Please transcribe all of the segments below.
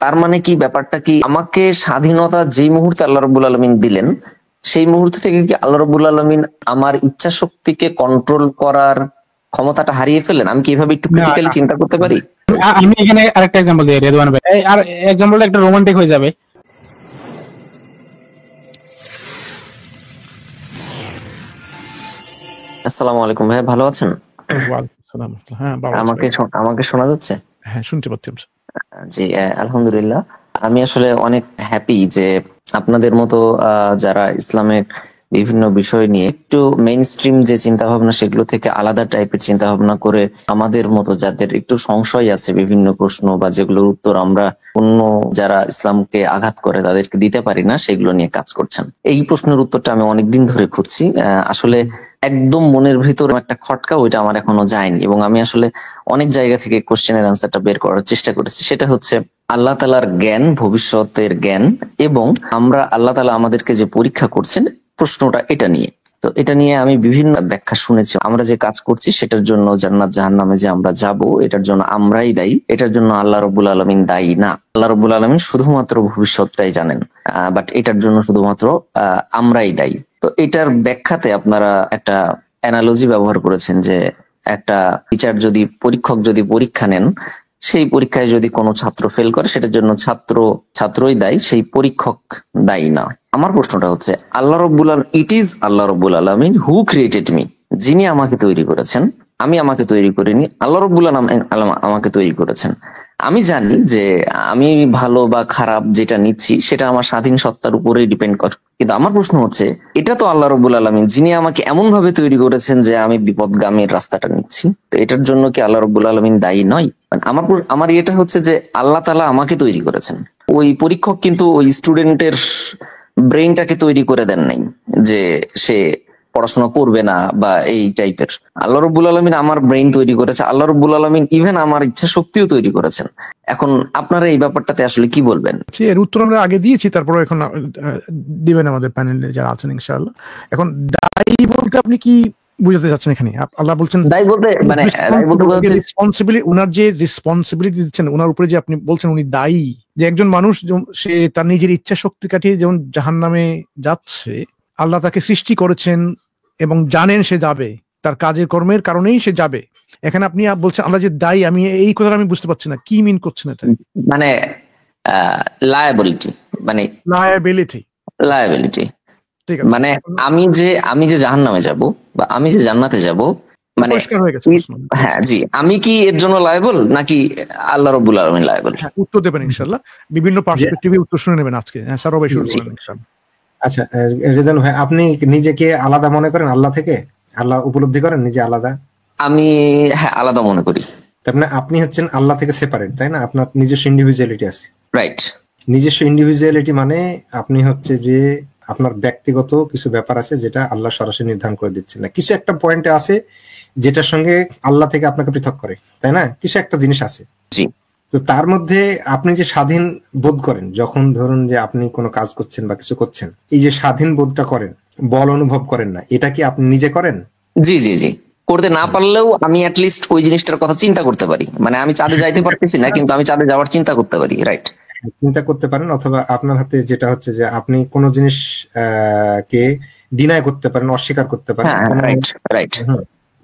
তার মানে কি ব্যাপারটা কি, আমাকে স্বাধীনতা যেই মুহূর্তে আল্লাহ রাব্বুল আলামিন দিলেন সেই মুহূর্ত থেকে কি আল্লাহ রাব্বুল আলামিন আমার ইচ্ছা শক্তিকে কন্ট্রোল করার ক্ষমতাটা হারিয়ে ফেলেন? আমি কি এভাবে একটু না ক্রিটিক্যালি না চিন্তা করতে পারি? আমি এখানে আরেকটা এক্সাম্পল দিই রেদওয়ান ভাই, আর এক্সাম্পলটা একটা রোমান্টিক হয়ে যাবে। আসসালামু আলাইকুম ভাই, ভালো আছেন? ওয়ালাইকুম আসসালাম। হ্যাঁ ভালো আছি আমাকে ভাই। আমাকে শোনা যাচ্ছে? হ্যাঁ শুনতে পাচ্ছি। জি, আলহামদুলিল্লাহ। আমি আসলে অনেক হ্যাপি যে আপনাদের মতো যারা ইসলামের বিভিন্ন বিষয় নিয়ে একটু মেইন স্ট্রিম যে চিন্তা ভাবনা সেগুলো থেকে আলাদা টাইপের চিন্তা ভাবনা করে আমাদের মতো যাদের একটু সংশয় আছে বিভিন্ন প্রশ্ন বা যেগুলোর উত্তর আমরা অন্য যারা ইসলামকে আঘাত করে তাদেরকে দিতে পারি না, সেগুলো নিয়ে কাজ করছেন। এই প্রশ্নের উত্তরটা আমি অনেকদিন ধরে খুঁজছি। আসলে একদম মনের ভিতর একটা খটকা, ওইটা আমার এখনো যায়নি, এবং আমি আসলে অনেক জায়গা থেকে কোশ্চেনের আনসারটা বের করার চেষ্টা করেছি। সেটা হচ্ছে আল্লাহ তাআলার জ্ঞান, ভবিষ্যতের জ্ঞান, এবং আমরা আল্লাহ তাআলা আমাদেরকে যে পরীক্ষা করছেন, প্রশ্নটা এটা নিয়ে। তো এটা নিয়ে আমি বিভিন্ন ব্যাখ্যা শুনেছি। আমরা যে কাজ করছি সেটার জন্য জান্নাত জাহান্নামে যে আমরা যাব, এটার জন্য আমরাই দায়ী, এটার জন্য আল্লাহ রাব্বুল আলামিন দায়ী না। আল্লাহ রাব্বুল আলামিন শুধুমাত্র ভবিষ্যৎটাই জানেন, বাট এটার জন্য শুধুমাত্র আমরাই দায়ী। তো এটার ব্যাখ্যাতে আপনারা একটা অ্যানালজি ব্যবহার করেছেন যে একটা টিচার যদি, পরীক্ষক যদি পরীক্ষা নেন, সেই পরীক্ষায় যদি কোনো ছাত্র ফেল করে সেটার জন্য ছাত্রই দায়ী, সেই পরীক্ষক দায়ী না। আমার প্রশ্নটা হচ্ছে ইট ইজ আল্লাহ রাব্বুল আলামিন হু ক্রিয়েটেড মি, যিনি আমাকে তৈরি করেছেন। আমি আমাকে তৈরি করিনি, আল্লাহ রাব্বুল আলামিন আমাকে তৈরি করেছেন। আমি জানি যে আমি ভালো বা খারাপ যেটা নিচ্ছি সেটা আমার স্বাধীন সত্তার উপরেই ডিপেন্ড করে, কিন্তু আমার প্রশ্ন হচ্ছে এটা তো আল্লাহ রাব্বুল আলামিন যিনি আমাকে এমন ভাবে তৈরি করেছেন যে আমি বিপদগামীর রাস্তাটা নিচ্ছি, তো এটার জন্য কি আল্লাহ রাব্বুল আলামিন দায়ী নয়? মানে আমার এটা হচ্ছে যে আল্লাহ তাআলা আমাকে তৈরি করেছেন, ওই পরীক্ষক কিন্তু ওই স্টুডেন্টের ব্রেইনটাকে তৈরি করে দেন নাই যে সে পড়াশোনা করবে না বা এই টাইপের। আল্লাহ রাব্বুল আলামিন আমার ব্রেইন তৈরি করেছে, আল্লাহ রাব্বুল আলামিন ইভেন আমার ইচ্ছা শক্তিও তৈরি করেছেন। এখন আপনারা এই ব্যাপারটাতে আসলে কি বলবেন? এর উত্তর আমরা আগে দিয়েছি, তারপরে এখন দিবেন আমাদের প্যানেলে যারা আছেন ইনশাআল্লাহ। এখন দায়ী বলতে আপনি কি বুঝাতে চাচ্ছেন এখানে? আল্লাহ বলছেন দায়ী বলতে মানে রেসপন্সিবিলিটি, উনার যে রেসপন্সিবিলিটি দিচ্ছেন উনার উপরে, যে আপনি বলছেন উনি দায়ী, যে একজন মানুষ সে তার নিজের ইচ্ছা শক্তি কাটিয়ে যেমন জাহান্নামে যাচ্ছে, আল্লাহ তাকে সৃষ্টি করেছেন এবং জানেন সে যাবে, তার কাজের কর্মের কারণেই সে যাবে। এখানে আপনি বলছেন আল্লাহ যে দায়ী, আমি এই কথাটা আমি বুঝতে পারছি না, কি মিন করছেন এটা? মানে লায়াবিলিটি, মানে লায়াবিলিটি, ঠিক আছে, মানে আমি যে জাহান্নামে যাব বা আমি যে জান্নাতে যাব, মানে পরিষ্কার হয়ে গেছে প্রশ্ন। হ্যাঁ জি, আমি কি এর জন্য লায়াবল নাকি আল্লাহ রাব্বুল আলামিন লায়াবল? উত্তর দেবেন ইনশাআল্লাহ, বিভিন্ন পার্সপেক্টিভে উত্তর শুনে নেবেন আজকে। হ্যাঁ স্যার, অবশ্যই শুরু করুন ইনশাআল্লাহ। আচ্ছা রিদওয়ান ভাই, আপনি নিজেকে আলাদা মনে করেন আল্লাহ থেকে? আল্লাহ উপলব্ধি করেন নিজে আলাদা? আমি হ্যাঁ আলাদা মনে করি। তার মানে আপনি হচ্ছেন আল্লাহ থেকে সেপারেট, তাই না? আপনার নিজস্ব ইন্ডিভিজুয়ালিটি আছে। রাইট। নিজস্ব ইন্ডিভিজুয়ালিটি মানে আপনি হচ্ছে যে আপনার ব্যক্তিগত কিছু ব্যাপার আছে যেটা আল্লাহ সরাসরি নির্ধারণ করে দিচ্ছেন না, কিছু একটা পয়েন্টে আছে যেটার সঙ্গে আল্লাহ থেকে আপনাকে পৃথক করে, তাই না? কিছু একটা জিনিস আছে। জি। তো তার মধ্যে আপনি যে স্বাধীন বোধ করেন যখন ধরুন যে আপনি কোনো কাজ করছেন বা কিছু করছেন, এই যে স্বাধীন বোধটা করেন, বল অনুভব করেন না, এটা কি আপনি নিজে করেন? জি জি জি, করতে না পারলেও আমি অ্যাটলিস্ট ওই জিনিসটার কথা চিন্তা করতে পারি। মানে আমি চাঁদে যাইতে পারতেছি না, কিন্তু আমি চাঁদে যাওয়ার চিন্তা করতে পারি। রাইট, চিন্তা করতে পারেন, অথবা আপনার হাতে যেটা হচ্ছে যে আপনি কোনো জিনিস কে ডিনাই করতে পারেন, অস্বীকার করতে পারেন, রাইট রাইট,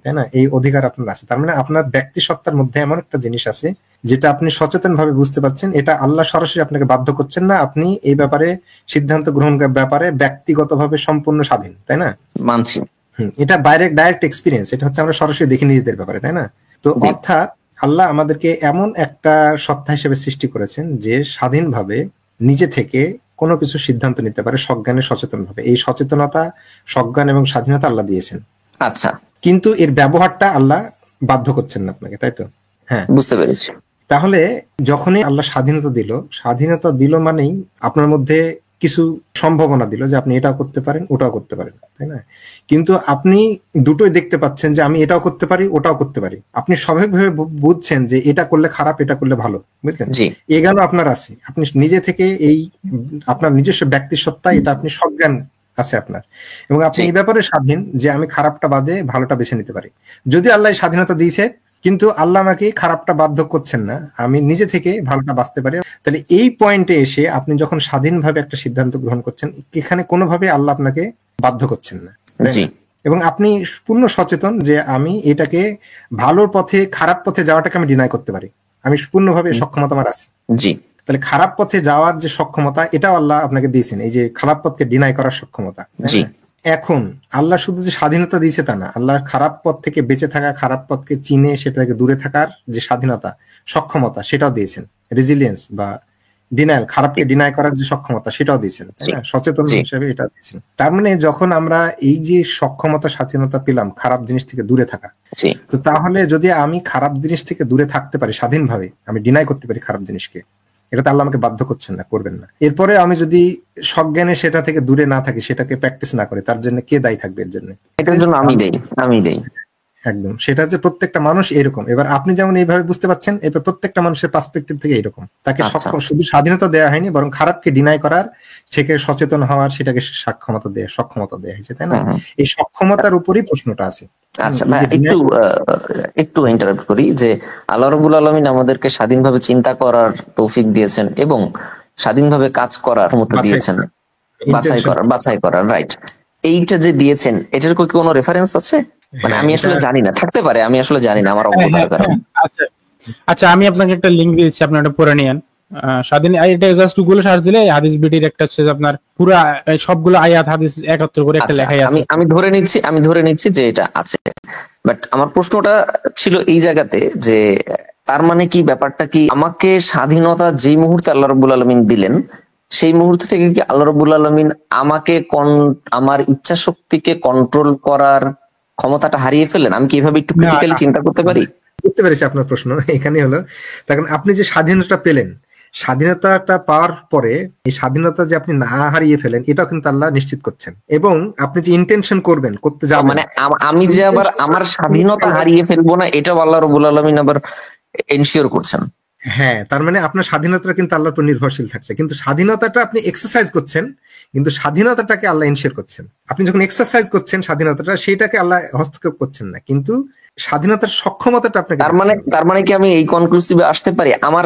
তাই না? এই অধিকার আপনার আছে। তার মানে আপনার ব্যক্তি সত্তার মধ্যে এমন একটা জিনিস আছে যেটা আপনি সচেতন ভাবে বুঝতে পারছেন, এটা আল্লাহ সরাসরি আপনাকে বাধ্য করছেন না, আপনি এই ব্যাপারে সিদ্ধান্ত গ্রহণ ব্যাপারে ব্যক্তিগতভাবে সম্পূর্ণ স্বাধীন, তাই না? মানছি। এটা ডাইরেক্ট এক্সপিরিয়েন্স, এটা হচ্ছে আমরা সরাসরি দেখি নিজেদের ব্যাপারে, তাই না? তো অর্থাৎ আল্লাহ আমাদেরকে এমন একটা সত্তা হিসেবে সৃষ্টি করেছেন যে স্বাধীনভাবে নিজে থেকে কোনো কিছু সিদ্ধান্ত নিতে পারে, সজ্ঞানে সচেতন ভাবে। এই সচেতনতা, সজ্ঞান এবং স্বাধীনতা আল্লাহ দিয়েছেন। আচ্ছা, কিন্তু এর ব্যবহারটা আল্লাহ বাধ্য করছেন না আপনাকে, তাই তো? হ্যাঁ, বুঝতে পেরেছি। তাহলে যখনই আল্লাহ স্বাধীনতা দিল মানেই আপনার মধ্যে কিছু সম্ভাবনা দিল যে আপনি এটাও করতে পারেন, ওটাও করতে পারেন, তাই না? কিন্তু আপনি দুটোই দেখতে পাচ্ছেন যে আমি এটাও করতে পারি, ওটাও করতে পারি। আপনি স্বাভাবিকভাবে বুঝছেন যে এটা করলে খারাপ, এটা করলে ভালো, বুঝলেন? এই জ্ঞান আপনার আছে। আপনি নিজে থেকে এই আপনার নিজস্ব ব্যক্তি সত্তা, এটা আপনি সজ্ঞান আছে আপনার, এবং আপনি এই ব্যাপারে স্বাধীন যে আমি খারাপটা বাদে ভালোটা বেছে নিতে পারি। যদি আল্লাহ স্বাধীনতা দিয়েছে, কিন্তু আল্লাহ আমাকে খারাপটা বাধ্য করছেন না, আমি নিজে থেকে ভালোটা বাঁচতে পারি। তাহলে এই পয়েন্টে এসে আপনি যখন স্বাধীনভাবে একটা সিদ্ধান্ত গ্রহণ করছেন, এখানে কোনোভাবে আল্লাহ আপনাকে বাধ্য করছেন না, এবং আপনি পূর্ণ সচেতন যে আমি এটাকে ভালোর পথে খারাপ পথে যাওয়াটাকে আমি ডিনাই করতে পারি, আমি পূর্ণভাবে সক্ষমতা আমার আছে। তাহলে খারাপ পথে যাওয়ার যে সক্ষমতা এটাও আল্লাহ আপনাকে দিয়েছেন, এই যে খারাপ পথকে ডিনাই করার সক্ষমতা। এখন আল্লাহ শুধু যে স্বাধীনতা দিয়েছে তা না, আল্লাহ খারাপ পথ থেকে বেঁচে থাকা, খারাপ পথকে চিনে সেটা থেকে দূরে থাকার যে স্বাধীনতা, সক্ষমতা সেটাও দিয়েছেন। রেজিলিয়েন্স বা ডিনায়াল, খারাপকে ডিনাই করার যে সক্ষমতা সেটাও দিয়েছেন, সচেতন হিসেবে এটা দিয়েছেন। তার মানে যখন আমরা এই যে সক্ষমতা স্বাধীনতা পেলাম খারাপ জিনিস থেকে দূরে থাকা, তো তাহলে যদি আমি খারাপ জিনিস থেকে দূরে থাকতে পারি স্বাধীনভাবে, আমি ডিনাই করতে পারি খারাপ জিনিসকে, এটা আল্লাহ আমাকে বাধ্য করছেন না, করবেন না। এরপরে আমি যদি সজ্ঞানে সেটা থেকে দূরে না থাকি, সেটাকে প্র্যাকটিস না করি, তার জন্য কে দায়ী থাকবে? এর জন্য এটার জন্য আমি দেই। একদম, সেটা হচ্ছে প্রত্যেকটা মানুষ এরকম। এবার আপনি যেমন এইভাবে বুঝতে পারছেন, এবার প্রত্যেকটা মানুষের পার্সপেক্টিভ থেকে এরকম, তাকে শুধু স্বাধীনতা দেওয়া হয়নি, বরং খারাপকে ডিনাই করার, সেকে সচেতন হওয়ার, সেটাকে সক্ষমতা দেওয়া হয়েছে, তাই না? এই সক্ষমতার উপরই প্রশ্নটা আছে। আচ্ছা ভাই, একটু ইন্টারাপ্ট করি যে আল্লাহ রাব্বুল আলামিন আমাদেরকে স্বাধীনভাবে চিন্তা করার তৌফিক দিয়েছেন এবং স্বাধীনভাবে কাজ করার ক্ষমতা দিয়েছেন, বাছাই করার রাইট। এইটা যে দিয়েছেন, এটার কোনো রেফারেন্স আছে? মানে আমি আসলে জানি না, থাকতে পারে, আমি আসলে জানি না, আমার অজ্ঞতার কারণে। আচ্ছা, আমি আপনাকে একটা লিংক দিয়েছি, আপনি ওটা পড়ে নিয়েন। স্বাধীন, এটা জাস্ট গুগলে সার্চ দিলে হাদিস বিটির একটা হচ্ছে আপনার পুরো সবগুলো আয়াত হাদিস 71 করে একটা লেখাই আছে। আমি ধরে নিচ্ছি যে এটা আছে, বাট আমার প্রশ্নটা ছিল এই জায়গাতে যে তার মানে কি, ব্যাপারটা কি, আমাকে স্বাধীনতা যেই মুহূর্তে আল্লাহ রাব্বুল আলামিন দিলেন, সেই মুহূর্ত থেকে কি আল্লাহ রাব্বুল আলামিন আমাকে আমার ইচ্ছা শক্তিকে কন্ট্রোল করার ক্ষমতাটা হারিয়ে ফেললেন? আমি কি এভাবে একটু ক্রিটিক্যালি চিন্তা করতে পারি? বুঝতে পেরেছি আপনার প্রশ্ন। এখানে হলো, তখন আপনি যে স্বাধীনতা পেলেন, স্বাধীনতাটা পাওয়ার পরে এই স্বাধীনতা যে আপনি না হারিয়ে ফেলেন, এটাও কিন্তু আল্লাহ নিশ্চিত করছেন, এবং আপনি যে ইন্টেনশন করতে যাবেন, মানে আমি যে আবার আমার স্বাধীনতা হারিয়ে ফেলবো না, এটাও আল্লাহ রাব্বুল আলামিন আবার এনশিওর করছেন। হ্যাঁ, তার মানে আপনার স্বাধীনতাটা কিন্তু আল্লাহর উপর নির্ভরশীল থাকছে, কিন্তু স্বাধীনতাটা আপনি এক্সারসাইজ করছেন, কিন্তু স্বাধীনতাটাকে আল্লাহ এনশিওর করছেন। আপনি যখন এক্সারসাইজ করছেন স্বাধীনতাটা, সেটাকে আল্লাহ হস্তক্ষেপ করছেন না, কিন্তু স্বাধীনতার সক্ষমতাটা আপনাকে। তার মানে কি আমি এই কনক্লুসিভে আসতে পারি, আমার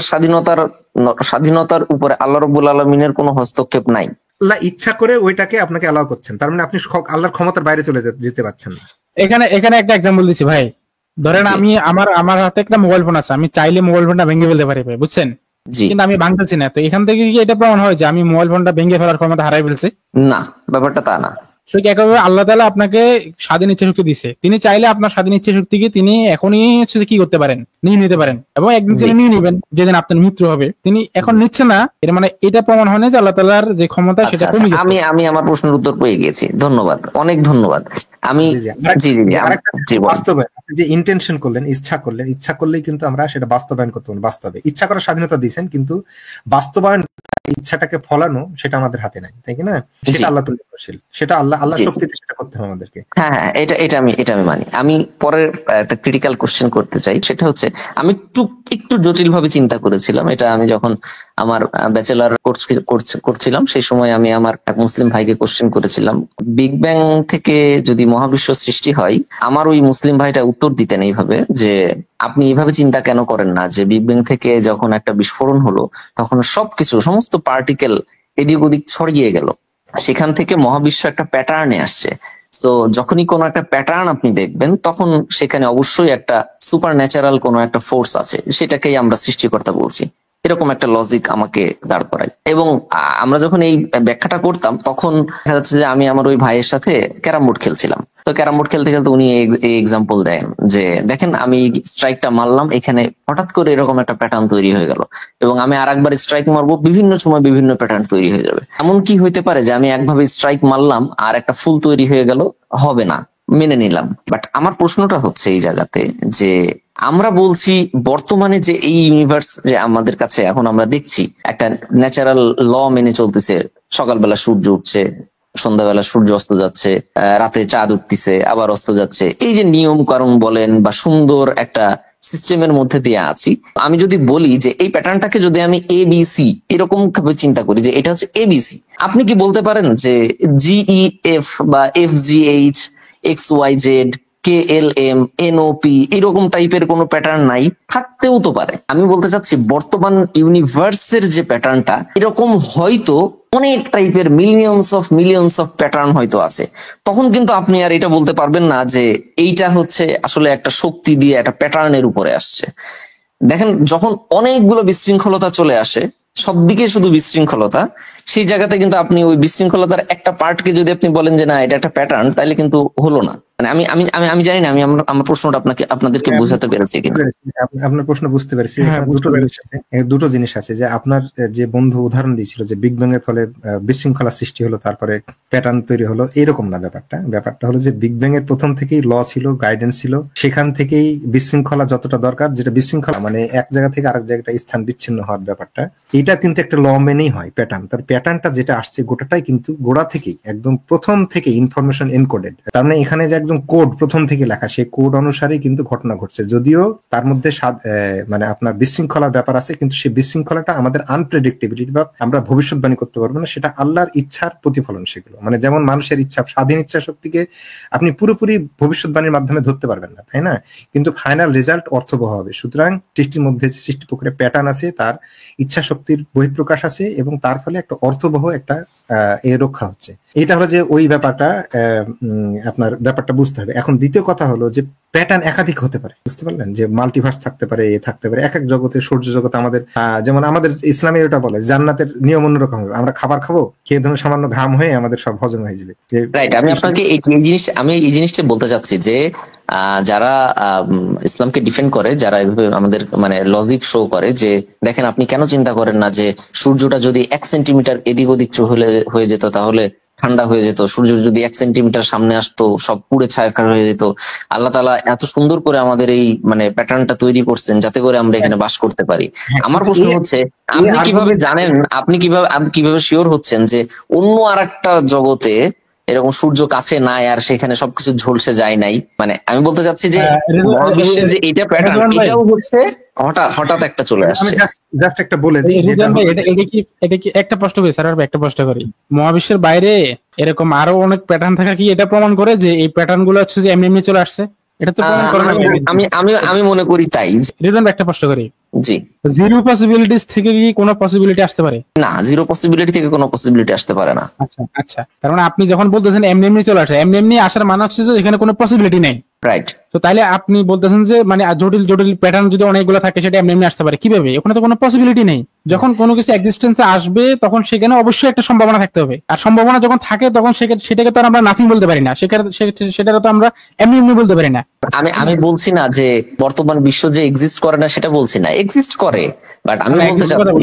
স্বাধীনতার উপরে আল্লাহ রাব্বুল আলামিনের কোনো হস্তক্ষেপ নাই? আল্লাহ ইচ্ছা করে ওইটাকে আপনাকে অ্যালাউ করছেন, তার মানে আপনি আল্লাহর ক্ষমতার বাইরে চলে যেতে পারছেন না। এখানে একটা এক্সাম্পল দিচ্ছি ভাই। ধরেন আমি আমার হাতে একটা মোবাইল ফোন আছে, আমি চাইলে মোবাইল ফোনটা ভেঙে ফেলতে পারি ভাই, বুঝছেন? কিন্তু আমি ভাঙতেছি না। তো এখান থেকে কি এটা প্রমাণ হয় যে আমি মোবাইল ফোনটা ভেঙে ফেলার ক্ষমতা হারাই ফেলছি? না, ব্যাপারটা তা না। একইভাবে আল্লাহ তাআলা আপনাকে স্বাধীন ইচ্ছা শক্তি দিচ্ছে, তিনি চাইলে আপনার স্বাধীন ইচ্ছা শক্তিকে তিনি এখনই কি করতে পারেন, নিয়ে নিতে পারেন, এবং একদিন তিনি নিয়ে নেবেন যেদিন আপনার মৃত্যু হবে। তিনি এখন নিচ্ছে না, এর মানে এটা প্রমাণ হয় না যে আল্লাহ তাআলার যে ক্ষমতা সেটা কমে গেছে। আমি আমার প্রশ্নের উত্তর পেয়ে গেছি, ধন্যবাদ, অনেক ধন্যবাদ। আমি বাস্তবায়ন, আপনি যে ইন্টেনশন করলেন, ইচ্ছা করলেই কিন্তু আমরা সেটা বাস্তবায়ন করতে পারবো। বাস্তবে ইচ্ছা করার স্বাধীনতা দিয়েছেন, কিন্তু বাস্তবায়ন, ইচ্ছাটাকে ফলানো, সেটা আমাদের হাতে নাই, তাই কি না? সেটা আল্লাহ নির্ভরশীল, সেটা আল্লাহ শক্তিতে সেটা করতে হবে আমাদেরকে। হ্যাঁ, এটা আমি মানি। আমি পরের একটা ক্রিটিক্যাল কোশ্চেন করতে চাই, সেটা হচ্ছে আমি একটু জটিল ভাবে চিন্তা করেছিলাম। এটা আমি যখন আমার ব্যাচেলার কোর্স করছিলাম, সেই সময় আমি আমার এক মুসলিম ভাইকে কোশ্চেন করেছিলাম, বিগ ব্যাং থেকে যদি মহাবিশ্ব সৃষ্টি হয়, আমার ওই মুসলিম ভাইটা উত্তর দিতেন এইভাবে যে আপনি এইভাবে চিন্তা কেন করেন না যে বিগ ব্যাং থেকে যখন একটা বিস্ফোরণ হলো, তখন সমস্ত পার্টিকেল এদিক ওদিক ছড়িয়ে গেল, সেখান থেকে মহাবিশ্ব একটা প্যাটার্নে আসছে। সো যখনই কোনো একটা প্যাটার্ন আপনি দেখবেন, তখন সেখানে অবশ্যই একটা সুপার ন্যাচারাল কোনো একটা ফোর্স আছে, সেটাকেই আমরা সৃষ্টিকর্তা বলছি। এরকম একটা লজিক আমাকে দাঁড় করায়। এবং আমরা যখন এই ব্যাখ্যাটা করতাম, তখন দেখা যাচ্ছে যে আমি আমার ওই ভাইয়ের সাথে ক্যারাম বোর্ড খেলছিলাম। তো ক্যারাম বোর্ড খেলতে খেলতে উনি এই এক্সাম্পল দেন যে দেখেন, আমি স্ট্রাইকটা মারলাম, এখানে হঠাৎ করে এরকম একটা প্যাটার্ন তৈরি হয়ে গেল, এবং আমি আরেকবার স্ট্রাইক মারবো, বিভিন্ন সময় বিভিন্ন প্যাটার্ন তৈরি হয়ে যাবে। এমন কি হইতে পারে যে আমি একভাবে স্ট্রাইক মারলাম আর একটা ফুল তৈরি হয়ে গেল? হবে না, মেনে নিলাম। বাট আমার প্রশ্নটা হচ্ছে এই জায়গাতে যে আমরা বলছি বর্তমানে যে এই ইউনিভার্স যে আমাদের কাছে এখন আমরা দেখছি একটা ন্যাচারাল ল মেনে চলতেছে, সকালবেলা সূর্য উঠছে, সন্ধ্যাবেলা সূর্য অস্ত যাচ্ছে, রাতে চাঁদ উঠতেছে, আবার অস্ত যাচ্ছে, এই যে নিয়ম কারণ বলেন বা সুন্দর একটা সিস্টেমের মধ্যে দিয়ে আছি। আমি যদি বলি যে এই প্যাটার্নটাকে যদি আমি ABC এরকম ভাবে চিন্তা করি যে এটা হচ্ছে ABC, আপনি কি বলতে পারেন যে GEF বা FGH XYZ KLM NOP এরকম টাইপের কোনো প্যাটার্ন নাই, থাকতেও তো পারে। আমি বলতে চাচ্ছি বর্তমান ইউনিভার্সের যে প্যাটার্নটা এরকম হয়তো অনেক টাইপের মিলিয়নস অফ প্যাটার্ন হয়তো আছে। তখন কিন্তু আপনি আর এটা বলতে পারবেন না যে এইটা হচ্ছে আসলে একটা শক্তি দিয়ে একটা প্যাটার্নের উপরে আসছে। দেখেন, যখন অনেকগুলো বিশৃঙ্খলতা চলে আসে, সব দিকে শুধু বিশৃঙ্খলতা, সেই জায়গাতে কিন্তু আপনি ওই বিশৃঙ্খলতার একটা পার্টকে যদি আপনি বলেন যে না এটা একটা প্যাটার্ন, তাহলে কিন্তু হলো না। মানে আমি আমি আমি আমি জানি না আমি আমার প্রশ্নটা আপনাদেরকে বোঝাতে পেরেছি কিনা। আপনার প্রশ্ন বুঝতে পেরেছি। হ্যাঁ, এখানে বুঝতে পেরেছি। দুটো জিনিস আছে যে আপনার যে বন্ধু উদাহরণ দিয়েছিল যে বিগ ব্যাং এর ফলে বিশৃঙ্খলা সৃষ্টি হলো, তারপরে প্যাটার্ন তৈরি হলো, এরকম না ব্যাপারটা হলো যে বিগ ব্যাং এর প্রথম থেকেই ল ছিল, গাইডেন্স ছিল, সেখান থেকেই বিশৃঙ্খলা যতটা দরকার, যেটা বিশৃঙ্খলা মানে এক জায়গা থেকে আরেক জায়গায় স্থান বিচ্ছিন্ন হওয়ার ব্যাপারটা, এটা কিন্তু একটা ল মেনেই হয় প্যাটার্ন। তার প্যাটার্নটা যেটা আসছে গোটাটাই কিন্তু গোড়া থেকেই একদম প্রথম থেকে ইনফরমেশন এনকোডেড। তার মানে এখানে যে একদম কোড প্রথম থেকে লেখা, সেই কোড অনুসারেই কিন্তু ঘটনা ঘটছে, যদিও তার মধ্যে মানে আপনার বিশৃঙ্খলার ব্যাপার আছে, কিন্তু সেই বিশৃঙ্খলাটা আমাদের আনপ্রেডিক্টেবিলিটি বা আমরা ভবিষ্যৎবাণী করতে পারবো না, সেটা আল্লাহর ইচ্ছার প্রতিফলন সেগুলো। মানে যেমন মানুষের ইচ্ছা, স্বাধীন ইচ্ছা শক্তিকে আপনি পুরোপুরি ভবিষ্যৎবাণীর মাধ্যমে ধরতে পারবেন না, তাই না? কিন্তু ফাইনাল রেজাল্ট অর্থবহ হবে। সুতরাং সৃষ্টির মধ্যে যে সৃষ্টি প্রক্রিয়া প্যাটার্ন আছে, তার ইচ্ছা শক্তির বহিঃপ্রকাশ আছে, এবং তার ফলে একটা অর্থবহ একটা রক্ষা হচ্ছে। এটা হলো যে ওই ব্যাপারটা, আপনার ব্যাপারটা বুঝতে হবে। এখন দ্বিতীয় কথা হলো যে প্যাটার্ন একাধিক হতে পারে, বুঝতে পারলেন? যে মাল্টিভার্স থাকতে পারে, থাকতে পারে এক এক জগতে, সূর্য জগতে। আমাদের যেমন আমাদের ইসলামে এটা বলে জান্নাতের নিয়ম অন্যরকম হবে, আমরা খাবার খাবো, খেয়ে ধরুন সামান্য ঘাম হয়ে আমাদের সব হজম হয়ে যাবে। রাইট, আমি আপনাকে এই জিনিসটা বলতে চাচ্ছি যে যারা ইসলামকে ডিফেন্ড করে, যারা এভাবে আমাদের মানে লজিক শো করে যে দেখেন আপনি কেন চিন্তা করেন না যে সূর্যটা যদি 1 সেন্টিমিটার এদিক ওদিক হয়ে যেত তাহলে ঠান্ডা হয়ে যেত, সূর্য যদি 1 সেন্টিমিটার সামনে আসতো সব পুড়ে ছারখার হয়ে যেত। আল্লাহ তাআলা এত সুন্দর করে আমাদের এই মানে প্যাটার্নটা তৈরি করছেন যাতে করে আমরা এখানে বাস করতে পারি। আমার প্রশ্ন হচ্ছে আপনি কিভাবে জানেন, আপনি কিভাবে শিওর হচ্ছেন যে অন্য আরেকটা জগতে এরকম সূর্য কাছে নাই আর সেখানে সবকিছু ঝলসে যায় নাই? মানে আমি বলতে চাচ্ছি যে মহাবিশ্বের যে এটা প্যাটার্ন, এটাও হচ্ছে হঠাৎ একটা চলে আসছে। আমি জাস্ট একটা বলে দিই, এটা কি একটা প্রশ্ন করি স্যার, একটা প্রশ্ন করি, মহাবিশ্বের বাইরে এরকম আরো অনেক প্যাটার্ন থাকা কি এটা প্রমাণ করে যে এই প্যাটার্ন গুলো হচ্ছে যে এমনি চলে আসছে? এটা তো প্রমাণ করে না। আমি মনে করি তাই। একটা প্রশ্ন করি, জি, জিরো পসিবিলিটিস থেকে কি কোনো পসিবিলিটি আসতে পারে? না, জিরো পসিবিলিটি থেকে কোনো পসিবিলিটি আসতে পারে না। আচ্ছা, তার মানে আপনি যখন বলতেছেন এমনি চলে আসে, এমনি আসার মানে হচ্ছে যে এখানে কোনো পসিবিলিটি নেই, রাইট? তো তাইলে আপনি বলতেছেন যে মানে জটিল প্যাটার্ন যদি অনেকগুলো থাকে সেটা এমনি আসতে পারে কিভাবে? ওখানে তো কোনো পসিবিলিটি নেই। যখন কোনো কিছু এক্সিস্টেন্সে আসবে তখন সেখানে অবশ্যই একটা সম্ভাবনা থাকতে হবে, আর সম্ভাবনা যখন থাকে তখন সেটাকে তো আমরা নাথিং বলতে পারি না, সেটাকে তো আমরা এমনি বলতে পারি না। আমি বলছি না যে বর্তমান বিশ্ব যে এক্সিস্ট করে না সেটা বলছি না, এক্সিস্ট করে, বাট আমি বলতে চাচ্ছি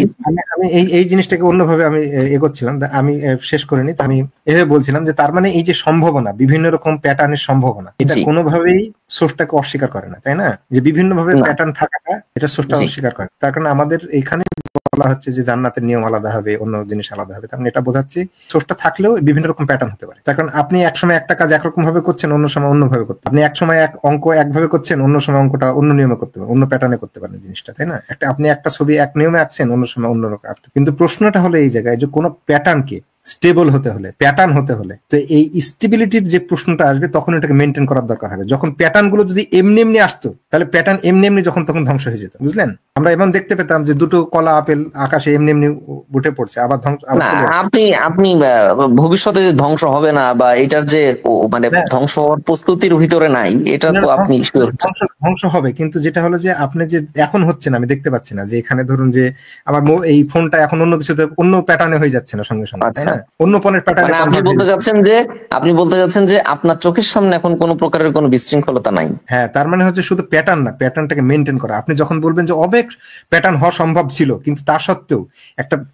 আমি এই জিনিসটাকে অন্যভাবে আমি এগোচ্ছিলাম, আমি শেষ করিনি। আমি এভাবে বলছিলাম যে তার মানে এই যে সম্ভাবনা, বিভিন্ন রকম প্যাটার্নের সম্ভাবনা, এটা কোনোভাবেই সোর্সটাকে অস্বীকার করে না, তাই না? যে বিভিন্ন ভাবে প্যাটার্ন থাকাটা এটা সোর্সটা অস্বীকার করে। তার কারণে আমাদের এখানে বলা হচ্ছে যে জান্নাতের নিয়ম আলাদা হবে, অন্য জিনিস আলাদা হবে, তার মানে এটা বোঝাচ্ছে সোর্সটা থাকলেও বিভিন্ন রকম প্যাটার্ন হতে পারে। তার কারণ আপনি একসময় একটা কাজ একরকম ভাবে করছেন, অন্য সময় অন্যভাবে করতে, আপনি একসময় এক অঙ্ক একভাবে করছেন, অন্য সময় অঙ্কটা অন্য নিয়মে করতে পারেন, অন্য প্যাটার্নে করতে পারেন জিনিসটা, তাই না? আপনি একটা ছবি এক নিয়মে আঁকছেন, অন্য সময় অন্য রকম আঁকতে। কিন্তু প্রশ্নটা হলো এই জায়গায় যে কোনো প্যাটার্নকে স্টেবল হতে হলে, প্যাটার্ন হতে হলে, তো এই স্টেবিলিটির যে প্রশ্নটা আসবে তখন এটাকে মেনটেন করার দরকার হবে। যখন প্যাটার্ন গুলো যদি এমনি আসতো, তাহলে প্যাটার্ন এমনি যখন তখন ধ্বংস হয়ে যেত, বুঝলেন? আমরা এমন দেখতে পেতাম যে দুটো কলা আপেল আকাশে এমনি উঠে পড়ছে, আবার আপনি ভবিষ্যতে ধ্বংস হবে না বা এটার যে মানে ধ্বংস হওয়ার প্রস্তুতির ভিতরে নাই, এটা তো আপনি ধ্বংস হবে। কিন্তু যেটা হলো যে আপনি যে এখন হচ্ছে না, আমি দেখতে পাচ্ছি না যে এখানে ধরুন যে আমার এই ফোনটা এখন অন্য কিছুতে অন্য প্যাটার্নে হয়ে যাচ্ছে না সঙ্গে সঙ্গে, তাই না? অন্য ফোনের প্যাটার্নে আপনি বলতে যাচ্ছেন যে আপনার চোখের সামনে এখন কোনো প্রকারের কোনো বিশৃঙ্খলতা নাই। হ্যাঁ, তার মানে হচ্ছে শুধু প্যাটার্ন না, প্যাটার্নটাকে মেনটেন করা। আপনি যখন বলবেন যে অনেক প্যাটার্ন হওয়া সম্ভব ছিল, কিন্তু তা সত্ত্বেও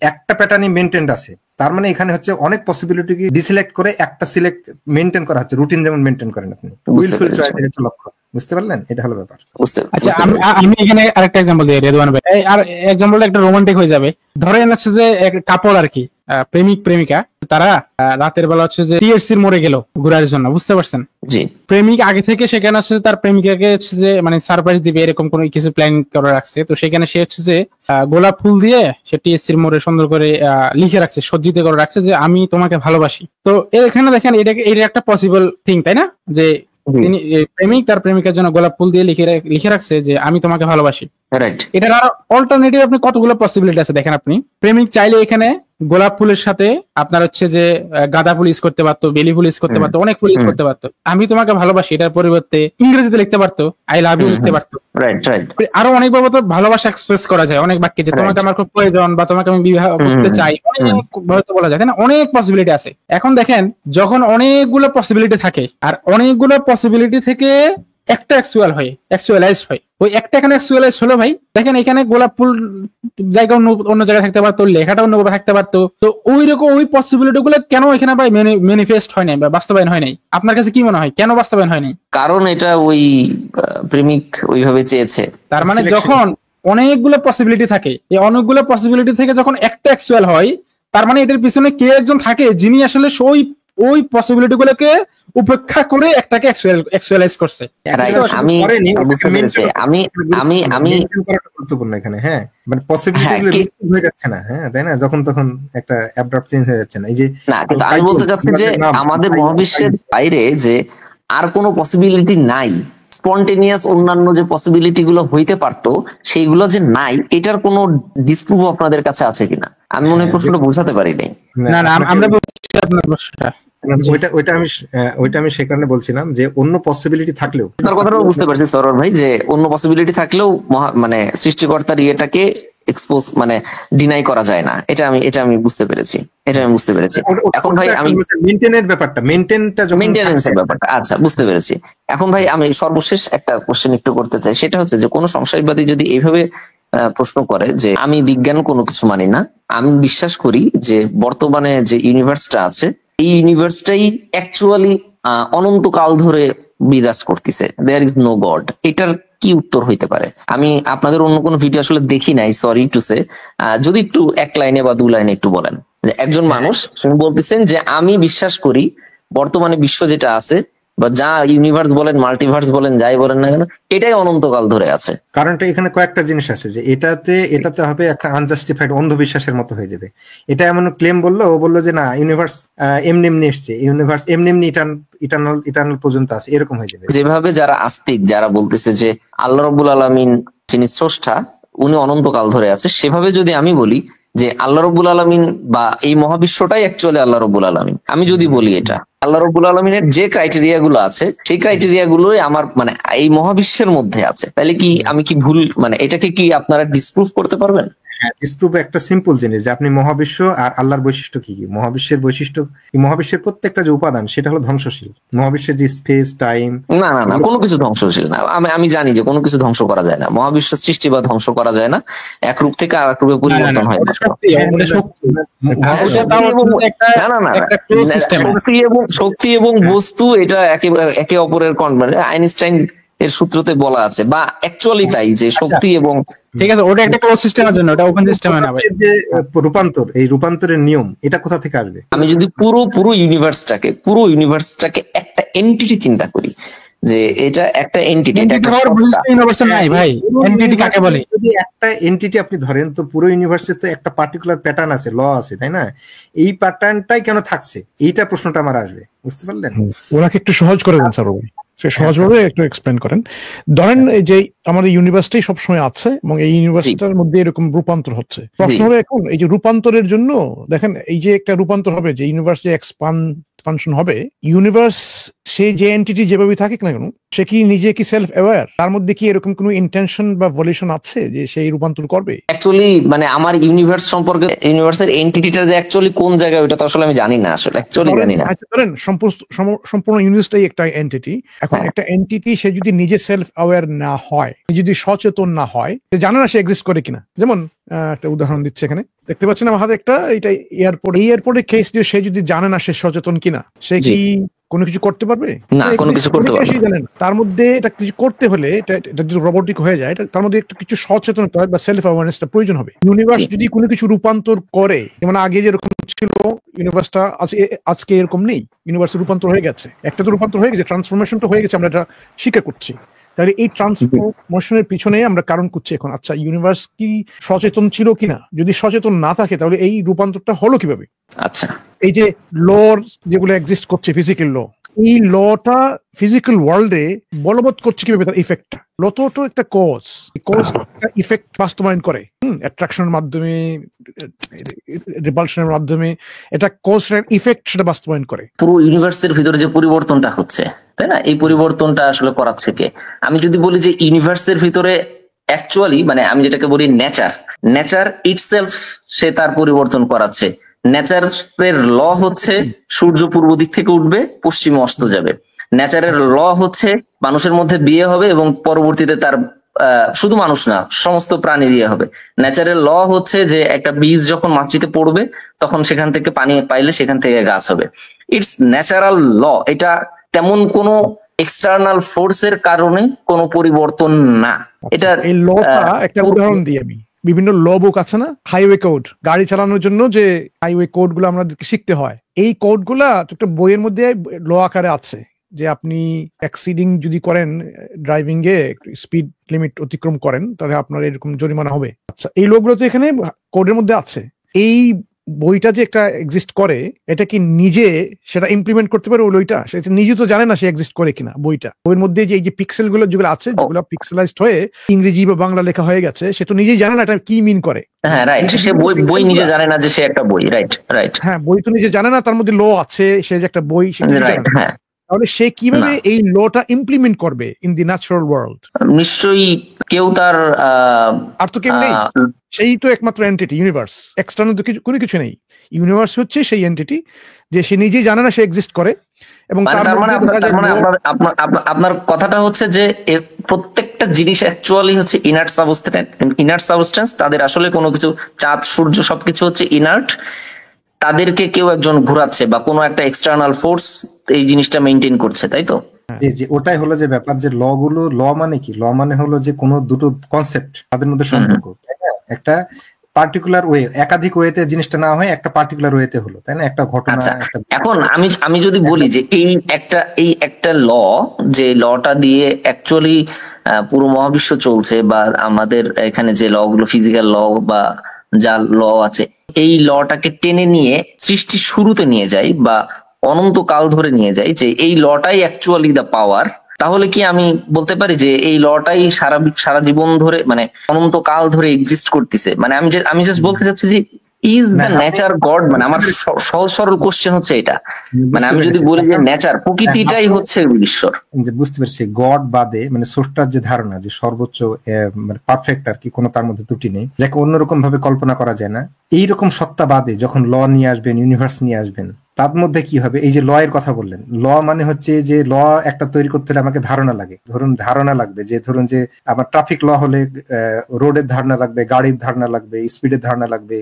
একটা প্যাটার্নই মেনটেন্ড আছে, তার মানে এখানে হচ্ছে অনেক পসিবিলিটিকে ডিসিলেক্ট করে একটা সিলেক্ট মেনটেন করা হচ্ছে, রুটিন যেমন মেনটেন করেন আপনি, উইলফুল চয়েস এর একটা লক্ষ্য। বুঝতে পারলেন? এটা হলো ব্যাপার। আচ্ছা, আমি এখানে আরেকটা এক্সাম্পল দিই রেদওয়ান ভাই, আর এক্সাম্পলটা একটা রোমান্টিক হয়ে যাবে। ধরেন হচ্ছে যে এক কাপল আর কি, প্রেমিক প্রেমিকা, তারা রাতের বেলা হচ্ছে যে টিএসসির মোড়ে গেল ঘোরার জন্য, বুঝতে পারছেন? জি। প্রেমিক আগে থেকে সেখানে হচ্ছে তার প্রেমিকাকে হচ্ছে যে মানে সারপ্রাইজ দিবে এরকম কোনো কিছু প্ল্যান করে রাখছে, তো সেখানে সে হচ্ছে যে গোলাপ ফুল দিয়ে সে টিএসসির মোড়ে সুন্দর করে লিখে রাখছে, সজ্জিত করে রাখছে যে আমি তোমাকে ভালোবাসি। তো এখানে দেখেন এটা একটা পসিবল থিং, তাই না? যে তিনি প্রেমিক তার প্রেমিকার জন্য গোলাপ ফুল দিয়ে লিখে রাখছে যে আমি তোমাকে ভালোবাসি। রাইট। এটার আর অল্টারনেটিভ আপনি কতগুলো পসিবিলিটি আছে দেখেন। আপনি প্রেমিক চাইলে এখানে গোলাপ ফুলের সাথে আপনার হচ্ছে যে গাঁদা ফুল ইউজ করতে পারতো, বেলি ফুল ইউজ করতে পারতো, অনেক ফুল ইউজ করতে পারতো। আমি তোমাকে ভালোবাসি এটার পরিবর্তে ইংরেজিতে লিখতে পারতো, আই লাভ ইউ লিখতে পারতো। Right right. আরো অনেক ভাবে তো ভালোবাসা এক্সপ্রেস করা যায় অনেক বাক্যে, যে তোমাকে আমার খুব প্রয়োজন বা তোমাকে আমি বিবাহ করতে চাই, অনেক ভাবে তো বলা যায়, তাই না? অনেক পসিবিলিটি আছে। এখন দেখেন যখন অনেকগুলো পসিবিলিটি থাকে আর অনেকগুলো পসিবিলিটি থেকে একটা অ্যাকচুয়ালাইজড হয়, ওই একটা এখানে অ্যাকচুয়ালাইজড হলো ভাই। দেখেন এখানে গোলাপ ফুল জায়গা অন্য জায়গায় থাকতে পারতো, লেখাটা অন্যভাবে থাকতে পারতো। তো ওই রকম ওই পসিবিলিটি গুলো কেন এখানে ভাই ম্যানিফেস্ট হয় নাই বা বাস্তবায়ন হয় নাই? আপনার কাছে কি মনে হয় কেন বাস্তবায়ন হয় নাই? কারণ এটা ওই প্রেমিক ওইভাবে চেয়েছে। তার মানে যখন অনেকগুলো পসিবিলিটি থাকে, এই অনেকগুলো পসিবিলিটি থেকে যখন একটা অ্যাকচুয়াল হয়, তার মানে এদের পিছনে কে একজন থাকে যিনি আসলে ওই পসিবিলিটি গুলোকে উপেক্ষা করে একটাকে অ্যাকচুয়ালাইজ করছে। আমি বুঝতে পেরেছি। আমি গুরুত্বপূর্ণ এখানে, হ্যাঁ, মানে পসিবিলিটি গুলো হয়ে যাচ্ছে না, হ্যাঁ, তাই না? যখন তখন একটা অ্যাবরাপ্ট চেঞ্জ হয়ে যাচ্ছে না। এই যে না, কিন্তু আমি বলতে চাচ্ছি যে আমাদের মহাবিশ্বের বাইরে যে আর কোনো পসিবিলিটি নাই, স্পন্টেনিয়াস অন্যান্য যে পসিবিলিটি গুলো হইতে পারতো সেইগুলো যে নাই, এটার কোনো ডিসপ্রুভ আপনাদের কাছে আছে কিনা? আমি মনে হয় প্রশ্নটা বোঝাতে পারি নাই। না আমরা বলছি আপনার প্রশ্নটা ওইটা আমি সে কারণে বলছিলাম যে অন্য পসিবিলিটি থাকলেও, তার কথাটাও বুঝতে পারছি সরোয়ার ভাই, যে অন্য পসিবিলিটি থাকলেও মানে সৃষ্টিকর্তার ইয়েটাকে এক্সপোজ মানে ডিনাই করা যায় না। এটা আমি বুঝতে পেরেছি। এখন ভাই আমি মেইনটেনেন্সের ব্যাপারটা আচ্ছা বুঝতে পেরেছি। এখন ভাই আমি সর্বশেষ একটা কোশ্চেন একটু করতে চাই, সেটা হচ্ছে যে কোনো সংশয়বাদী যদি এইভাবে প্রশ্ন করে যে আমি বিজ্ঞান কোনো কিছু মানি না, আমি বিশ্বাস করি যে বর্তমানে যে ইউনিভার্সটা আছে এই ইউনিভার্সটাই অ্যাকচুয়ালি অনন্তকাল ধরে বিরাজ করতেছে, দেয়ার ইজ নো গড, এটার কি উত্তর হইতে পারে? আমি আপনাদের অন্য কোনো ভিডিও আসলে দেখি নাই, সরি টু সে, যদি একটু এক লাইনে বা দু লাইনে একটু বলেন। একজন মানুষ বলতেছেন যে আমি বিশ্বাস করি বর্তমানে বিশ্ব যেটা আছে বা যা ইউনিভার্স বলেন, মাল্টিভার্স বলেন, যাই বলেন না কেন, এটাই অনন্তকাল ধরে আছে। কারণটা এখানে কয়েকটা জিনিস আছে যে এটাতে হবে একটা আনজাস্টিফাইড অন্ধবিশ্বাসের মতো হয়ে যাবে। এটা এমন ক্লেম বললো, ও বললো যে না ইউনিভার্স এমনি এসছে, ইউনিভার্স এমনি ইটারনাল পর্যন্ত আছে, এরকম হয়ে যাবে। যেভাবে যারা আস্তিক, যারা বলতেছে যে আল্লাহ রাব্বুল আলামিন যিনি স্রষ্টা উনি অনন্তকাল ধরে আছে, সেভাবে যদি আমি বলি যে আল্লাহ রাব্বুল আলামিন বা এই মহাবিশ্বটাই অ্যাকচুয়ালি আল্লাহ রাব্বুল আলামিন, আমি যদি বলি এটা আল্লাহ রাব্বুল আলামিনের যে ক্রাইটেরিয়া গুলো আছে সেই ক্রাইটেরিয়া গুলোই আমার মানে এই মহাবিশ্বের মধ্যে আছে, তাহলে কি আমি কি ভুল, মানে এটাকে কি আপনারা ডিসপ্রুভ করতে পারবেন? ডিসপ্রুভ একটা সিম্পল জিনিস যে আপনি মহাবিশ্ব আর আল্লাহর বৈশিষ্ট্য কি, মহাবিশ্বের বৈশিষ্ট্য, মহাবিশ্বের প্রত্যেকটা যে উপাদান সেটা হলো ধ্বংসশীল। মহাবিশ্বের যে স্পেস টাইম, না কোনো কিছু ধ্বংসশীল না। আমি জানি যে কোনো কিছু ধ্বংস করা যায় না, মহাবিশ্ব সৃষ্টি বা ধ্বংস করা যায় না, এক রূপ থেকে আর এক রূপে পরিবর্তন হয় না। শক্তি এবং বস্তু এটা একে অপরের আইনস্টাইন এর সূত্রতে বলা আছে, বা অ্যাকচুয়ালি তাই যে শক্তি এবং ঠিক আছে, ওটা একটা ক্লোজ সিস্টেমের জন্য, ওটা ওপেন সিস্টেম না ভাই। যে রূপান্তর, এই রূপান্তরের নিয়ম এটা কোথা থেকে আসবে? আমি যদি পুরো ইউনিভার্সটাকে একটা এন্টিটি চিন্তা করি, যে এটা একটা এন্টিটি, এটা একটা ইউনিভার্স নাই ভাই, এন্টিটি কাকে বলে? যদি একটা এন্টিটি আপনি ধরেন, তো পুরো ইউনিভার্সে তো একটা পার্টিকুলার প্যাটার্ন আছে, ল আছে, তাই না? এই প্যাটার্নটাই কেন থাকছে, এইটা প্রশ্নটা আমার আসবে, বুঝতে পারলেন? ওনাকে একটু সহজ করে দেন স্যার, সে সহজভাবে একটু এক্সপ্লেন করেন। ধরেন এই যে আমাদের ইউনিভার্সটাই সবসময় আছে এবং এই ইউনিভার্সটার মধ্যে এরকম রূপান্তর হচ্ছে। প্রশ্ন হবে এখন এই যে রূপান্তরের জন্য, দেখেন এই যে একটা রূপান্তর হবে, যে ইউনিভার্স যে এক্সপানশন হবে, ইউনিভার্স সে যে এন্টিটি যেভাবে থাকে না কেন, সে কি নিজে কি সেলফ অ্যাওয়্যার? তার মধ্যে কি এরকম কোনো ইন্টেনশন বা ভলিউশন আছে যে সেই রূপান্তর করবে? অ্যাকচুয়ালি মানে আমার ইউনিভার্স সম্পর্কে, ইউনিভার্সের এন্টিটিটা যে অ্যাকচুয়ালি কোন জায়গায় ওটা তো আসলে আমি জানি না, আসলে অ্যাকচুয়ালি জানি না। ধরেন সম্পূর্ণ ইউনিভার্সটাই একটা এন্টিটি। এখন একটা এন্টিটি সে যদি নিজে সেলফ অ্যাওয়্যার না হয়, যদি সচেতন না হয়, সে জানে না সে এক্সিস্ট করে কিনা। যেমন একটা উদাহরণ দিচ্ছে, এখানে দেখতে পাচ্ছেন আমার হাতে একটা, এটা এয়ারপোর্টের কেস দিয়ে, সে যদি জানে না সে সচেতন কিনা, সে কি কোনো কিছু করতে পারবে? না, কোনো কিছু করতে পারবে না। জানেন তার মধ্যে এটা কিছু করতে হলে, এটা যদি রোবটিক হয়ে যায়, তার মধ্যে একটা কিছু সচেতনতা বা সেলফ অ্যাওয়ারনেসটা প্রয়োজন হবে। ইউনিভার্স যদি কোনো কিছু রূপান্তর করে, যেমন আগে যেরকম ছিল ইউনিভার্সটা আজকে এরকম নেই, ইউনিভার্সের রূপান্তর হয়ে গেছে, একটা তো রূপান্তর হয়ে গেছে, ট্রান্সফরমেশনটা হয়ে গেছে, আমরা এটা স্বীকার করছি। তাহলে এই ট্রান্সফরমেশনের পিছনে আমরা কারণ করছি এখন, আচ্ছা ইউনিভার্স কি সচেতন ছিল কিনা? যদি সচেতন না থাকে তাহলে এই রূপান্তরটা হলো কিভাবে? আচ্ছা, এই যে লর যেগুলো এক্সিস্ট করছে, ফিজিক্যাল ল, এই লটা ফিজিক্যাল ওয়ার্ল্ডে বলবৎ করছে কিভাবে, তার ইফেক্টটা। ল তো একটা কজ ইফেক্ট বাস্তবায়ন করে, অ্যাট্রাকশনের মাধ্যমে, রিপালশনের মাধ্যমে, এটা কজ ইফেক্ট সেটা বাস্তবায়ন করে। পুরো ইউনিভার্সের ভিতরে যে পরিবর্তনটা হচ্ছে, তাই না, এই পরিবর্তনটা আসলে করাচ্ছে কে? আমি যদি বলি যে ইউনিভার্সের ভিতরে অ্যাকচুয়ালি মানে আমি যেটাকে বলি নেচার ইটসেলফ সে তার পরিবর্তন করাচ্ছে। নেচারের ল হচ্ছে সূর্য পূর্ব দিক থেকে উঠবে, পশ্চিমে অস্ত যাবে। নেচারের ল হচ্ছে মানুষের মধ্যে বিয়ে হবে এবং পরবর্তীতে তার শুধু মানুষ না সমস্ত প্রাণী দিয়ে হবে। ন্যাচারাল ল হচ্ছে যে একটা বীজ যখন মাটিতে পড়বে তখন সেখান থেকে পানি পাইলে সেখান থেকে গাছ হবে। ইটস ন্যাচারাল ল, এটা তেমন কোনো এক্সটার্নাল ফোর্সের কারণে কোনো পরিবর্তন না। এটা এই লটা একটা উদাহরণ দিই আমি। বিভিন্ন ল বুক আছে না, হাইওয়ে কোড, গাড়ি চালানোর জন্য যে হাইওয়ে কোড গুলো আমাদেরকে শিখতে হয়, এই কোড গুলা একটা বইয়ের মধ্যে ল আকারে আছে যে আপনি অ্যাক্সিডিং যদি করেন, ড্রাইভিং এ স্পিড লিমিট অতিক্রম করেন, তাহলে আপনার এরকম জরিমানা হবে। আচ্ছা, এই লোকগুলো তো এখানে কোডের মধ্যে আছে। এই বইটা যে একটা এক্সিস্ট করে, এটা কি নিজে সেটা ইমপ্লিমেন্ট করতে পারে ওই বইটা? সেটা নিজে তো জানে না সে এক্সিস্ট করে কিনা। বইয়ের মধ্যে যে এই যে পিক্সেল গুলো যেগুলো আছে, যেগুলো পিক্সেলাইজড হয়ে ইংরেজি বা বাংলা লেখা হয়ে গেছে, সে তো নিজেই জানে না এটা কি মিন করে। হ্যাঁ রাইট, সে বই নিজে জানে না যে সে একটা বই। রাইট হ্যাঁ, বই তো নিজে জানে না তার মধ্যে ল আছে, সে যে একটা বই, রাইট। হ্যাঁ, তাহলে সে কিভাবে এই লটা ইমপ্লিমেন্ট করবে ইন দি ন্যাচারাল ওয়ার্ল্ড? নিশ্চয়ই কেউ তার আর তো কেউ নেই, সেই তো একমাত্র এন্টিটি ইউনিভার্স, এক্সটার্নাল তো কোনো কিছু নেই। ইউনিভার্স হচ্ছে সেই এন্টিটি যে সে নিজেই জানে না সে এক্সিস্ট করে। এবং আপনার কথাটা হচ্ছে যে প্রত্যেকটা জিনিস অ্যাকচুয়ালি হচ্ছে ইনার্ট সাবস্টেন্স। তাদের আসলে কোনো কিছু, চাঁদ সূর্য সবকিছু হচ্ছে ইনার্ট, তাদেরকে কেউ একজন ঘোরাচ্ছে বা কোনো একটা এক্সটার্নাল ফোর্স এই জিনিসটা মেইনটেইন করছে, তাই তো? যে ওটাই হলো যে ব্যাপার, যে ল গুলো, ল মানে কি? ল মানে হলো যে কোনো দুটো কনসেপ্ট তাদের মধ্যে সম্পর্ক, তাই না? একটা পার্টিকুলার ওয়ে, একাধিক ওয়েতে জিনিসটা না হয় একটা পার্টিকুলার ওয়েতে হলো, তাই না? একটা ঘটনা। এখন আমি যদি বলি যে এই একটা ল, যে লটা দিয়ে অ্যাকচুয়ালি পুরো মহাবিশ্ব চলছে, বা আমাদের এখানে যে ল গুলো, ফিজিক্যাল ল বা যা ল আছে, এই লটাকে টেনে নিয়ে সৃষ্টির শুরুতে নিয়ে যাই বা অনন্তকাল ধরে নিয়ে যাই, যে এই লটাই অ্যাকচুয়ালি দ্য পাওয়ার, তাহলে কি আমি বলতে পারি যে এই লটাই সারা জীবন ধরে মানে অনন্তকাল ধরে এক্সিস্ট করতেছে? মানে আমি জাস্ট বলতে চাচ্ছি যে ইজ দ্য নেচার গড? মানে আমার সহজ সরল কোশ্চেন হচ্ছে এটা। মানে আমি যদি বলি যে নেচার, প্রকৃতিটাই হচ্ছে ঈশ্বর, বুঝতে পারছি। গড বাদে মানে স্রষ্টার যে ধারণা, যে সর্বোচ্চ মানে পারফেক্ট আর কি, কোনো তার মধ্যে ত্রুটি নেই, যাকে অন্যরকম ভাবে কল্পনা করা যায় না, এইরকম সত্তা বাদে যখন ল নিয়ে আসবেন, ইউনিভার্স নিয়ে আসবেন, তার মধ্যে কি হবে? এই যে ল এর কথা বললেন, ল মানে হচ্ছে যে ল একটা তৈরি করতে হলে আমাকে ধারণা লাগে। ধরুন ধারণা লাগবে, যে ধরুন যে আমার ট্রাফিক ল হলে রোডের ধারণা লাগবে, গাড়ির ধারণা লাগবে, স্পিডের ধারণা লাগবে,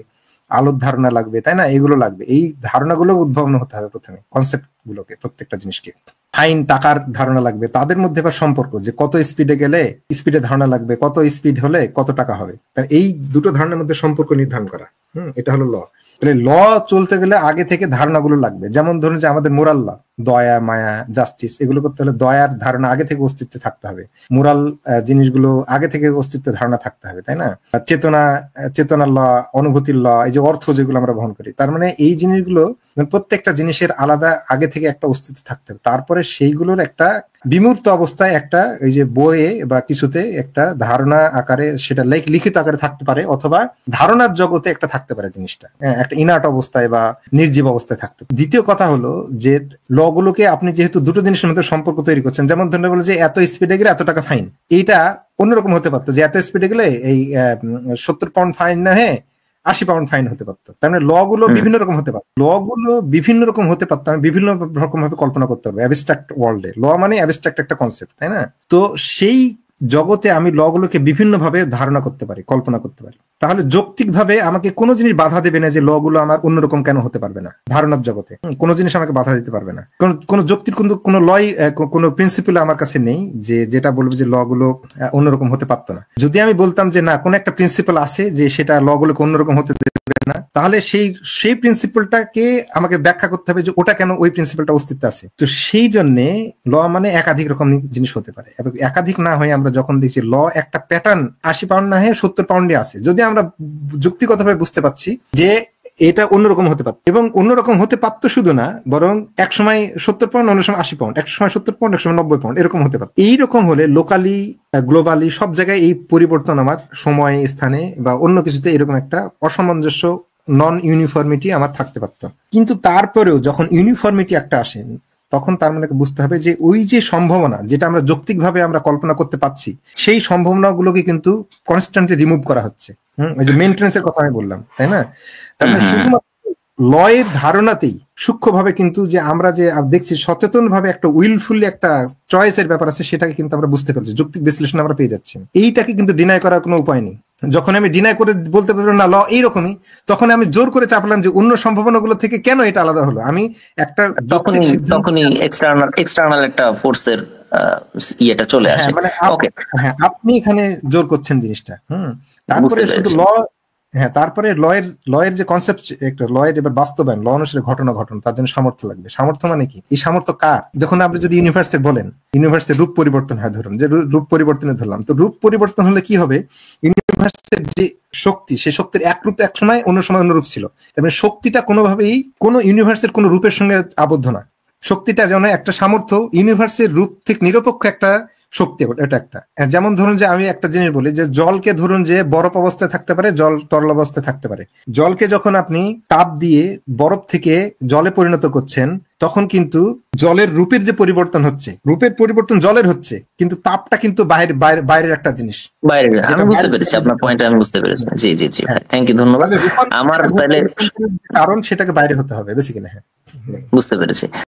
আলোর ধারণা লাগবে, তাই না? এগুলো লাগবে। এই ধারণাগুলো উদ্ভাবন হতে হবে প্রথমে, কনসেপ্ট গুলোকে, প্রত্যেকটা জিনিসকে। ফাইন টাকার ধারণা লাগবে, তাদের মধ্যে আবার সম্পর্ক, যে কত স্পিডে গেলে স্পিডের ধারণা লাগবে, কত স্পিড হলে কত টাকা হবে। তার এই দুটো ধারণার মধ্যে সম্পর্ক নির্ধারণ করা, এটা হলো ল। তাহলে ল চলতে গেলে আগে থেকে ধারণাগুলো লাগবে। যেমন ধরুন যে আমাদের মোরাল ল, দয়া, মায়া, জাস্টিস, এগুলো করতে হলে দয়ার ধারণা আগে থেকে অস্তিত্বে থাকতে হবে। মোরাল জিনিসগুলো আগে থেকে অস্তিত্বের ধারণা থাকতে হবে, তাই না? চেতনার ল, অনুভূতির ল, এই যে অর্থ যেগুলো আমরা বহন করি, তার মানে এই জিনিসগুলো প্রত্যেকটা জিনিসের আলাদা আগে থেকে একটা অস্তিত্ব থাকতে হবে। তারপরে সেইগুলোর একটা বিমূর্ত অবস্থায় একটা এই যে বইয়ে বা কিছুতে একটা ধারণা আকারে, সেটা লিখিত আকারে থাকতে পারে, অথবা ধারণার জগতে একটা থাকতে পারে জিনিসটা, একটা ইনার্ট অবস্থায় বা নির্জীব অবস্থায় থাকতে পারে। দ্বিতীয় কথা হলো যে ল গুলোকে আপনি যেহেতু দুটো জিনিসের মধ্যে সম্পর্ক তৈরি করছেন, যেমন ধরে বলে যে এত স্পিডে গেলে এত টাকা ফাইন, এইটা অন্যরকম হতে পারতো, যে এত স্পিডে গেলে এই 70 পাউন্ড ফাইন না হয়ে 80 পাউন্ড ফাইন হতে পারতো। তার মানে ল গুলো বিভিন্ন রকম হতে পারতো। ল গুলো বিভিন্ন রকম হতে পারতো, আমি বিভিন্ন রকম ভাবে কল্পনা করতে হবে। অ্যাবস্ট্রাক্ট ওয়ার্ল্ডে ল মানে অ্যাবস্ট্রাক্ট একটা কনসেপ্ট, তাই না? তো সেই জগতে আমি ল গুলোকে বিভিন্ন ভাবে ধারণা করতে পারি, কল্পনা করতে পারি। তাহলে যৌক্তিক ভাবে আমাকে কোনো জিনিস বাধা দেবে না যে ল গুলো আমার অন্যরকম কেন হতে পারবে না। ধারণার জগতে কোনো জিনিস আমাকে বাধা দিতে পারবে না। কোনো যৌক্তিক কোনো লয়, কোনো প্রিন্সিপাল আমার কাছে নেই যেটা বলবে যে ল গুলো অন্যরকম হতে পারতো না। যদি আমি বলতাম যে না, কোন একটা প্রিন্সিপাল আছে যে সেটা ল গুলোকে অন্যরকম হতে দেবে না, তাহলে সেই প্রিন্সিপালটাকে আমাকে ব্যাখ্যা করতে হবে যে ওটা কেন ওই প্রিন্সিপালটা অস্তিত্ব আছে। তো সেই জন্য ল মানে একাধিক রকম জিনিস হতে পারে, এবং একাধিক না হয়ে আমরা যখন দেখছি ল একটা প্যাটার্ন 80 পাউন্ড না হয়ে 70 পাউন্ডে আছে, যদি আমরা যুক্তিগতভাবে বুঝতে পারছি যে এটা অন্যরকম হতে পারত, এবং অন্যরকম হতে পারতো শুধু না, বরং এক সময় 70 পাউন্ড, অন্য সময় 80 পাউন্ড, এক সময় 70 পাউন্ড, এক সময় 90 পাউন্ড, এরকম হতে পারত। এইরকম হলে লোকালি গ্লোবালি সব জায়গায় এই পরিবর্তন আমার সময় স্থানে বা অন্য কিছুতে এরকম একটা অসামঞ্জস্য নন ইউনিফর্মিটি আমার থাকতে পারত। কিন্তু তারপরেও যখন ইউনিফর্মিটি একটা আসে, তখন তার মানে বুঝতে হবে যে ওই যে সম্ভাবনা যেটা আমরা যৌক্তিকভাবে আমরা কল্পনা করতে পারছি, সেই সম্ভাবনাগুলোকে কিন্তু কনস্ট্যান্টলি রিমুভ করা হচ্ছে। ওই যে মেইনটেন্যান্সের কথা আমি বললাম, তাই না? তার মানে শুধুমাত্র লয়ের ধারণাতেই সূক্ষ্মভাবে কিন্তু যে আমরা যে দেখছি সচেতন ভাবে একটা উইলফুলি একটা চয়েসের ব্যাপার আছে, সেটাকে কিন্তু আমরা বুঝতে পারছি, যৌক্তিক বিশ্লেষণ আমরা পেয়ে যাচ্ছি। এইটাকে কিন্তু ডিনাই করার কোনো উপায় নেই। যখন আমি ডিনাই করে বলতে পারবো না ল এইরকমই, তখন আমি জোর করে চাপলাম যে অন্য সম্ভাবনাগুলো থেকে কেন এটা আলাদা হলো। আমি একটা তখনই এক্সটার্নাল একটা ফোর্সের ইয়েটা চলে আসে। মানে আপনি এখানে জোর করছেন জিনিসটা। তারপরে শুধু ল, তারপরে লয়ের যে কনসেপ্ট, একটা লয়ের এবার বাস্তবায়ন, ল অনুসারে ঘটনা তার জন্য সামর্থ্য লাগবে। সামর্থ্য মানে কি? এই সামর্থ্য কার? যখন আপনি যদি ইউনিভার্সে বলেন, ইউনিভার্সের রূপ পরিবর্তন হয়, ধরুন যে রূপ পরিবর্তনে ধরলাম, তো রূপ পরিবর্তন হলে কি হবে? ইউনিভার্সের যে শক্তি, সে শক্তির এক রূপ এক সময় অন্য সময় অন্য রূপ ছিল। তবে শক্তিটা কোনোভাবেই কোনো ইউনিভার্সের কোনো রূপের সঙ্গে আবদ্ধ না। শক্তিটা যেমন একটা সামর্থ্য, ইউনিভার্সের রূপ থেকে নিরপেক্ষ একটা শক্তি, এটা একটা। যেমন ধরুন যে আমি একটা জিনিস বলি যে জলকে ধরুন যে বরফ অবস্থায় থাকতে পারে, জল তরল অবস্থায় থাকতে পারে। জলকে যখন আপনি তাপ দিয়ে বরফ থেকে জলে পরিণত করছেন, তখন কিন্তু জলের রূপের যে পরিবর্তন হচ্ছে, রূপের পরিবর্তন জলের হচ্ছে, কিন্তু তাপটা কিন্তু বাইরের একটা জিনিস। আমি বুঝতে পেরেছি আপনার পয়েন্ট, আমি বুঝতে পেরেছি। জি জি জি ভাই, থ্যাংক ইউ, ধন্যবাদ। আমার তাহলে কারণ সেটাকে বাইরে হতে হবে বেসিক্যালি। হ্যাঁ, বুঝতে পেরেছি।